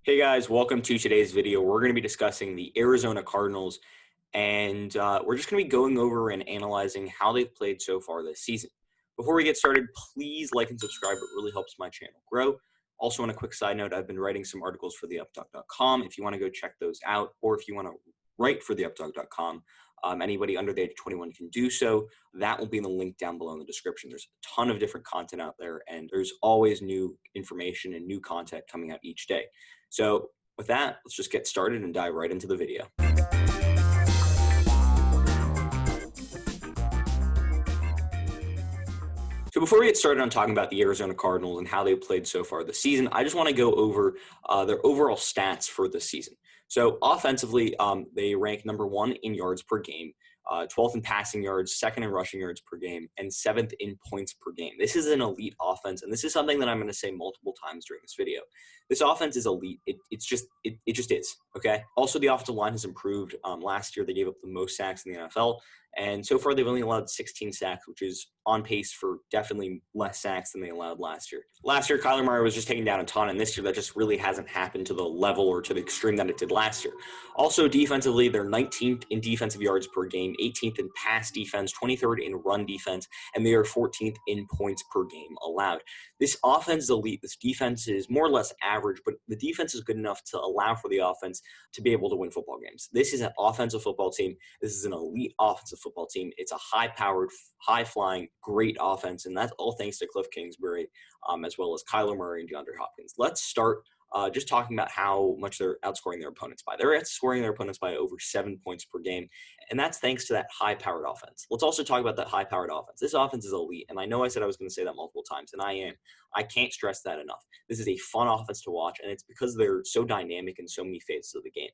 Hey guys, welcome to today's video. We're going to be discussing the Arizona Cardinals, and we're just going to be going over and analyzing how they've played so far this season. Before we get started, please like and subscribe. It really helps my channel grow. Also, on a quick side note, I've been writing some articles for theuptalk.com. If you want to go check those out, or if you want to write for theuptalk.com, anybody under the age of 21 can do so. That will be in the link down below in the description. There's a ton of different content out there, and there's always new information and new content coming out each day. So with that, let's just get started and dive right into the video. So before we get started on talking about the Arizona Cardinals and how they've played so far this season, I just want to go over their overall stats for this season. So offensively, they rank number 1 in yards per game, 12th in passing yards, 2nd in rushing yards per game, and 7th in points per game. This is an elite offense, and this is something that I'm going to say multiple times during this video. This offense is elite. It just is, okay? Also, the offensive line has improved. Last year, they gave up the most sacks in the NFL, and so far they've only allowed 16 sacks, which is on pace for definitely less sacks than they allowed last year. Last year, Kyler Murray was just taking down a ton, and this year that just really hasn't happened to the level or to the extreme that it did last year. Also, defensively, they're 19th in defensive yards per game, 18th in pass defense, 23rd in run defense, and they are 14th in points per game allowed. This offense is elite. This defense is more or less average, but the defense is good enough to allow for the offense to be able to win football games. This is an offensive football team. This is an elite offensive football team. It's a high-powered, high-flying, great offense, and that's all thanks to Kliff Kingsbury, as well as Kyler Murray and DeAndre Hopkins. Let's start just talking about how much they're outscoring their opponents by. They're outscoring their opponents by over 7 points per game, and that's thanks to that high-powered offense. Let's also talk about that high-powered offense. This offense is elite, and I know I said I was going to say that multiple times, and I am. I can't stress that enough. This is a fun offense to watch, and it's because they're so dynamic in so many phases of the game.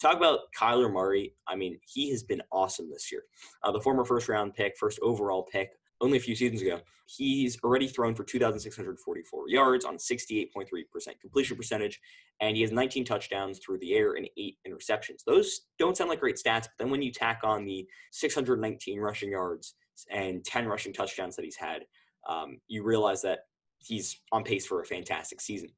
Talk about Kyler Murray. I mean, he has been awesome this year. The former first-round pick, first overall pick, only a few seasons ago, he's already thrown for 2,644 yards on 68.3% completion percentage, and he has 19 touchdowns through the air and 8 interceptions. Those don't sound like great stats, but then when you tack on the 619 rushing yards and 10 rushing touchdowns that he's had, you realize that he's on pace for a fantastic season.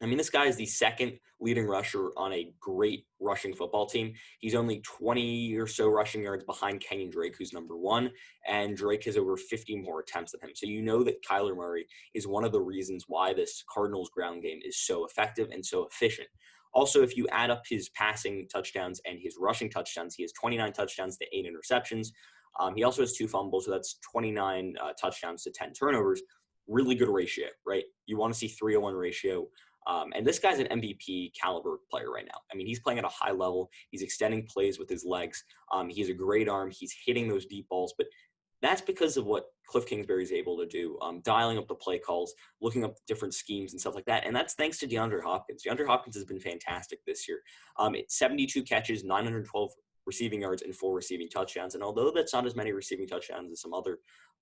I mean, this guy is the second leading rusher on a great rushing football team. He's only 20 or so rushing yards behind Kenyan Drake, who's number 1, and Drake has over 50 more attempts than him. So you know that Kyler Murray is one of the reasons why this Cardinals ground game is so effective and so efficient. Also, if you add up his passing touchdowns and his rushing touchdowns, he has 29 touchdowns to 8 interceptions. He also has 2 fumbles, so that's 29 touchdowns to 10 turnovers. Really good ratio, right? You want to see 3-1 ratio. And this guy's an MVP caliber player right now. I mean, he's playing at a high level. He's extending plays with his legs. He has a great arm. He's hitting those deep balls. But that's because of what Kliff Kingsbury is able to do, dialing up the play calls, looking up different schemes and stuff like that. And that's thanks to DeAndre Hopkins. DeAndre Hopkins has been fantastic this year. 72 catches, 912 receiving yards, and 4 receiving touchdowns. And although that's not as many receiving touchdowns as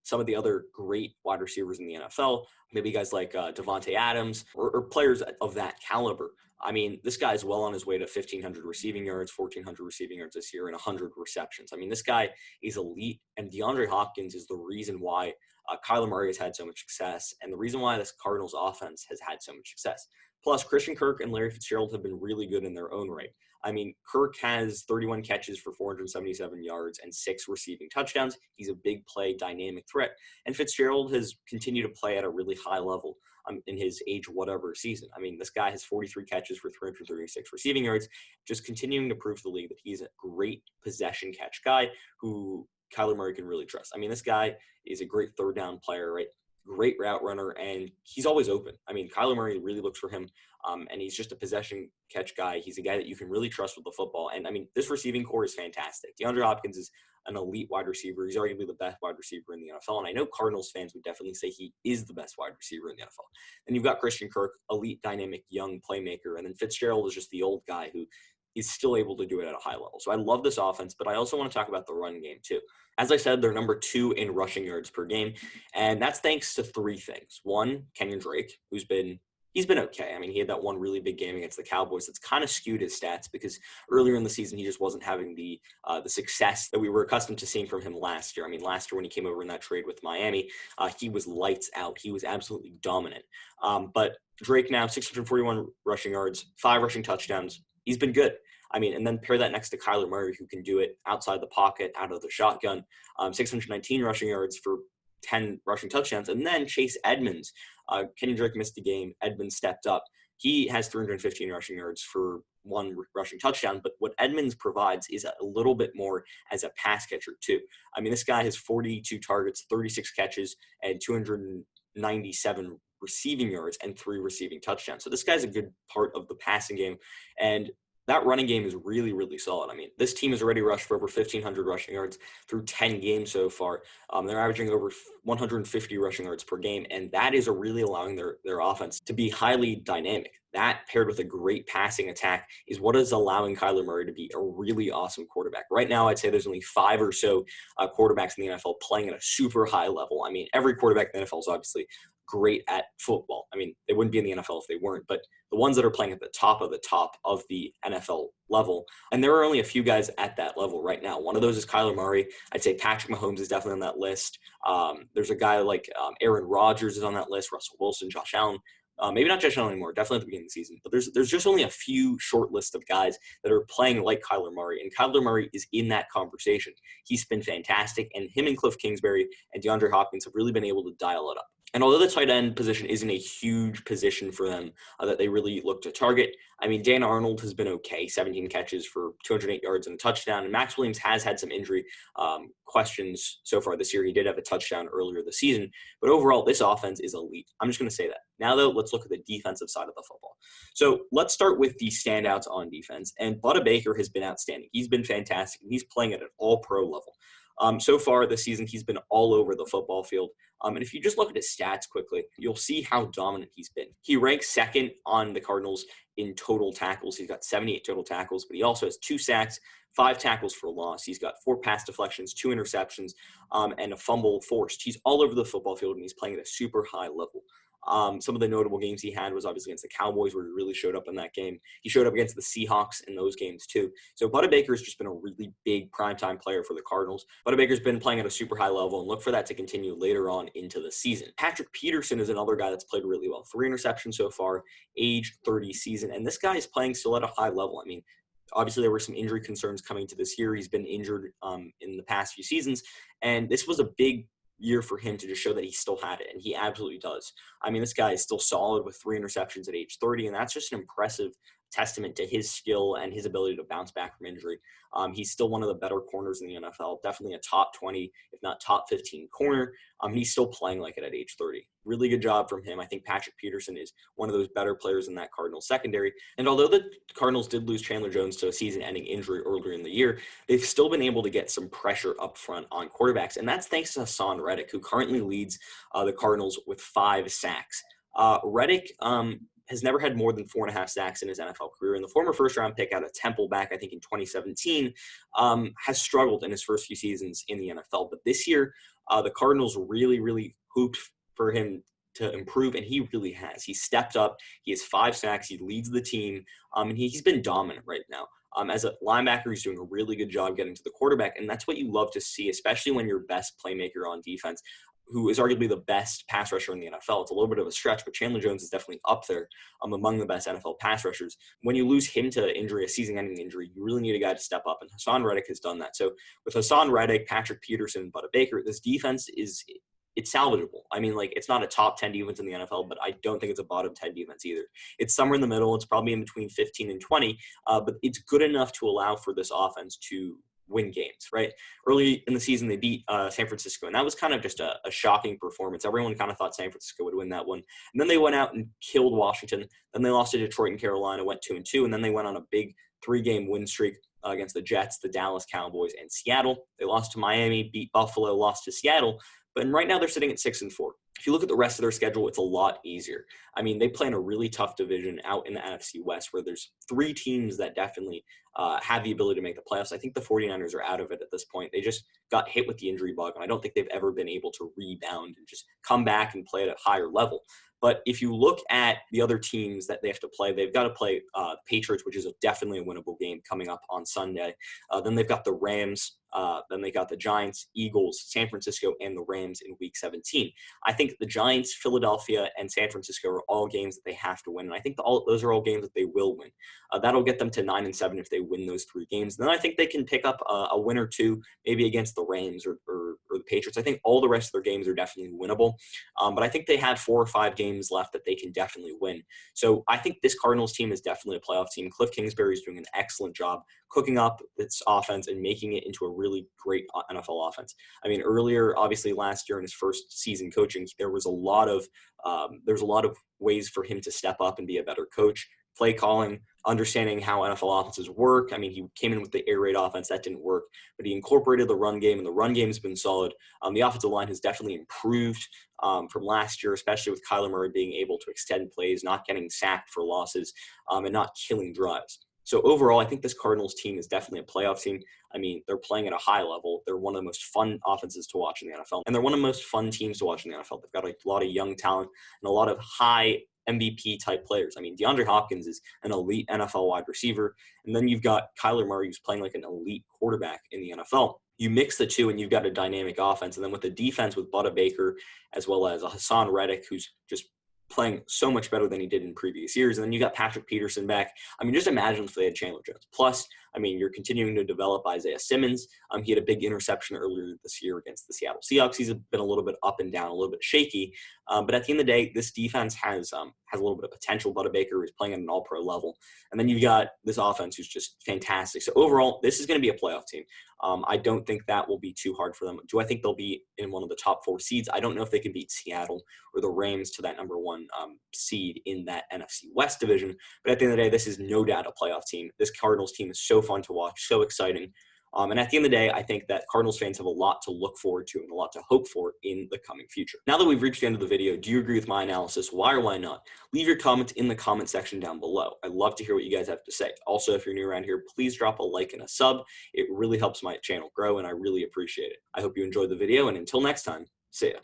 some of the other great wide receivers in the NFL, maybe guys like Davante Adams or players of that caliber. I mean, this guy is well on his way to 1,500 receiving yards, 1,400 receiving yards this year, and 100 receptions. I mean, this guy is elite, and DeAndre Hopkins is the reason why Kyler Murray has had so much success, and the reason why this Cardinals offense has had so much success. Plus, Christian Kirk and Larry Fitzgerald have been really good in their own right. I mean, Kirk has 31 catches for 477 yards and 6 receiving touchdowns. He's a big play, dynamic threat. And Fitzgerald has continued to play at a really high level in his age whatever season. I mean, this guy has 43 catches for 336 receiving yards, just continuing to prove to the league that he's a great possession catch guy who Kyler Murray can really trust. I mean, this guy is a great third down player, right? Great route runner, and he's always open. I mean, Kyler Murray really looks for him, and he's just a possession catch guy. He's a guy that you can really trust with the football. And, I mean, this receiving core is fantastic. DeAndre Hopkins is an elite wide receiver. He's arguably the best wide receiver in the NFL, and I know Cardinals fans would definitely say he is the best wide receiver in the NFL. Then you've got Christian Kirk, elite, dynamic, young playmaker, and then Fitzgerald is just the old guy who is still able to do it at a high level. So I love this offense, but I also want to talk about the run game too. As I said, they're number 2 in rushing yards per game, and that's thanks to 3 things. 1, Kenyan Drake, who's been he's been okay. I mean, he had that one really big game against the Cowboys that's kind of skewed his stats because earlier in the season he just wasn't having the success that we were accustomed to seeing from him last year. I mean, last year when he came over in that trade with Miami, he was lights out. He was absolutely dominant. But Drake now 641 rushing yards, 5 rushing touchdowns. He's been good. I mean, and then pair that next to Kyler Murray, who can do it outside the pocket, out of the shotgun. 619 rushing yards for 10 rushing touchdowns. And then Chase Edmonds. Kenyan Drake missed the game. Edmonds stepped up. He has 315 rushing yards for 1 rushing touchdown. But what Edmonds provides is a little bit more as a pass catcher, too. I mean, this guy has 42 targets, 36 catches, and 297 receiving yards and 3 receiving touchdowns. So this guy's a good part of the passing game. And that running game is really, really solid. I mean, this team has already rushed for over 1,500 rushing yards through 10 games so far. They're averaging over 150 rushing yards per game, and that is really allowing their offense to be highly dynamic. That, paired with a great passing attack, is what is allowing Kyler Murray to be a really awesome quarterback. Right now, I'd say there's only 5 or so quarterbacks in the NFL playing at a super high level. I mean, every quarterback in the NFL is obviously great at football. I mean, they wouldn't be in the NFL if they weren't, but the ones that are playing at the top of the NFL level. And there are only a few guys at that level right now. One of those is Kyler Murray. I'd say Patrick Mahomes is definitely on that list. There's a guy like Aaron Rodgers is on that list, Russell Wilson, Josh Allen. Maybe not Josh Allen anymore, definitely at the beginning of the season. But there's just only a few short list of guys that are playing like Kyler Murray. And Kyler Murray is in that conversation. He's been fantastic. And him and Kliff Kingsbury and DeAndre Hopkins have really been able to dial it up. And although the tight end position isn't a huge position for them that they really look to target, I mean, Dan Arnold has been okay, 17 catches for 208 yards and a touchdown. And Max Williams has had some injury questions so far this year. He did have a touchdown earlier this season. But overall, this offense is elite. I'm just going to say that. Now, though, let's look at the defensive side of the football. So let's start with the standouts on defense. And Budda Baker has been outstanding. He's been fantastic. And he's playing at an all-pro level. So far this season, he's been all over the football field. And if you just look at his stats quickly, you'll see how dominant he's been. He ranks second on the Cardinals in total tackles. He's got 78 total tackles, but he also has 2 sacks, 5 tackles for loss. He's got 4 pass deflections, 2 interceptions, and a fumble forced. He's all over the football field, and he's playing at a super high level. Some of the notable games he had was obviously against the Cowboys, where he really showed up in that game. He showed up against the Seahawks in those games too. So Budda Baker's just been a really big primetime player for the Cardinals. Budda Baker's been playing at a super high level, and look for that to continue later on into the season. Patrick Peterson is another guy that's played really well. 3 interceptions so far, age 30 season, and this guy is playing still at a high level. I mean, obviously there were some injury concerns coming to this year. He's been injured in the past few seasons, and this was a big year for him to just show that he still had it, and he absolutely does. I mean, this guy is still solid with 3 interceptions at age 30, and that's just an impressive testament to his skill and his ability to bounce back from injury. He's still one of the better corners in the NFL, definitely a top 20, if not top 15 corner. He's still playing like it at age 30. Really good job from him. I think Patrick Peterson is one of those better players in that Cardinals secondary. And although the Cardinals did lose Chandler Jones to a season-ending injury earlier in the year, they've still been able to get some pressure up front on quarterbacks. And that's thanks to Hassan Reddick, who currently leads the Cardinals with 5 sacks. Reddick has never had more than 4.5 sacks in his NFL career. And the former first-round pick out of Temple back, I think, in 2017, has struggled in his first few seasons in the NFL. But this year, the Cardinals really, really hooped for him to improve, and he really has. He stepped up. He has 5 sacks. He leads the team, and he's been dominant right now. As a linebacker, he's doing a really good job getting to the quarterback, and that's what you love to see, especially when your best playmaker on defense, who is arguably the best pass rusher in the NFL. It's a little bit of a stretch, but Chandler Jones is definitely up there among the best NFL pass rushers. When you lose him to injury, a season-ending injury, you really need a guy to step up, and Hassan Reddick has done that. So with Hassan Reddick, Patrick Peterson, and Budda Baker, this defense it's salvageable. I mean, like, it's not a top 10 defense in the NFL, but I don't think it's a bottom 10 defense either. It's somewhere in the middle. It's probably in between 15 and 20, but it's good enough to allow for this offense to win games, right? Early in the season, they beat San Francisco, and that was kind of just a shocking performance. Everyone kind of thought San Francisco would win that one. And then they went out and killed Washington. Then they lost to Detroit and Carolina, went 2-2, and then they went on a big 3-game win streak against the Jets, the Dallas Cowboys, and Seattle. They lost to Miami, beat Buffalo, lost to Seattle. But right now they're sitting at 6-4. If you look at the rest of their schedule, it's a lot easier. I mean, they play in a really tough division out in the NFC West where there's 3 teams that definitely have the ability to make the playoffs. I think the 49ers are out of it at this point. They just got hit with the injury bug, and I don't think they've ever been able to rebound and just come back and play at a higher level. But if you look at the other teams that they have to play, they've got to play the Patriots, which is definitely a winnable game coming up on Sunday. Then they've got the Rams. Then they got the Giants, Eagles, San Francisco, and the Rams in Week 17. I think the Giants, Philadelphia, and San Francisco are all games that they have to win, and I think those are all games that they will win. That'll get them to 9-7 if they win those 3 games. And then I think they can pick up a win or 2, maybe against the Rams or the Patriots. I think all the rest of their games are definitely winnable, but I think they have 4 or 5 games left that they can definitely win. So I think this Cardinals team is definitely a playoff team. Kliff Kingsbury is doing an excellent job cooking up this offense and making it into a really great NFL offense. I mean, earlier, obviously last year in his first season coaching, there was a lot of ways for him to step up and be a better coach. Play calling, understanding how NFL offenses work. I mean, he came in with the air raid offense. That didn't work, but he incorporated the run game, and the run game has been solid. The offensive line has definitely improved from last year, especially with Kyler Murray being able to extend plays, not getting sacked for losses, and not killing drives. So overall, I think this Cardinals team is definitely a playoff team. I mean, they're playing at a high level. They're one of the most fun offenses to watch in the NFL, and they're one of the most fun teams to watch in the NFL. They've got a lot of young talent and a lot of high MVP type players. I mean, DeAndre Hopkins is an elite NFL wide receiver. And then you've got Kyler Murray, who's playing like an elite quarterback in the NFL. You mix the two and you've got a dynamic offense. And then with the defense with Budda Baker, as well as a Hassan Reddick, who's just playing so much better than he did in previous years. And then you got Patrick Peterson back. I mean, just imagine if they had Chandler Jones. Plus, I mean, you're continuing to develop Isaiah Simmons. He had a big interception earlier this year against the Seattle Seahawks. He's been a little bit up and down, a little bit shaky. But at the end of the day, this defense has a little bit of potential. Budda Baker is playing at an all-pro level. And then you've got this offense who's just fantastic. So overall, this is going to be a playoff team. I don't think that will be too hard for them. Do I think they'll be in one of the top 4 seeds? I don't know if they can beat Seattle or the Rams to that number 1 seed in that NFC West division. But at the end of the day, this is no doubt a playoff team. This Cardinals team is so fun to watch, so exciting. And at the end of the day, I think that Cardinals fans have a lot to look forward to and a lot to hope for in the coming future. Now that we've reached the end of the video, do you agree with my analysis? Why or why not? Leave your comments in the comment section down below. I'd love to hear what you guys have to say. Also, if you're new around here, please drop a like and a sub. It really helps my channel grow, and I really appreciate it. I hope you enjoyed the video, and until next time, see ya.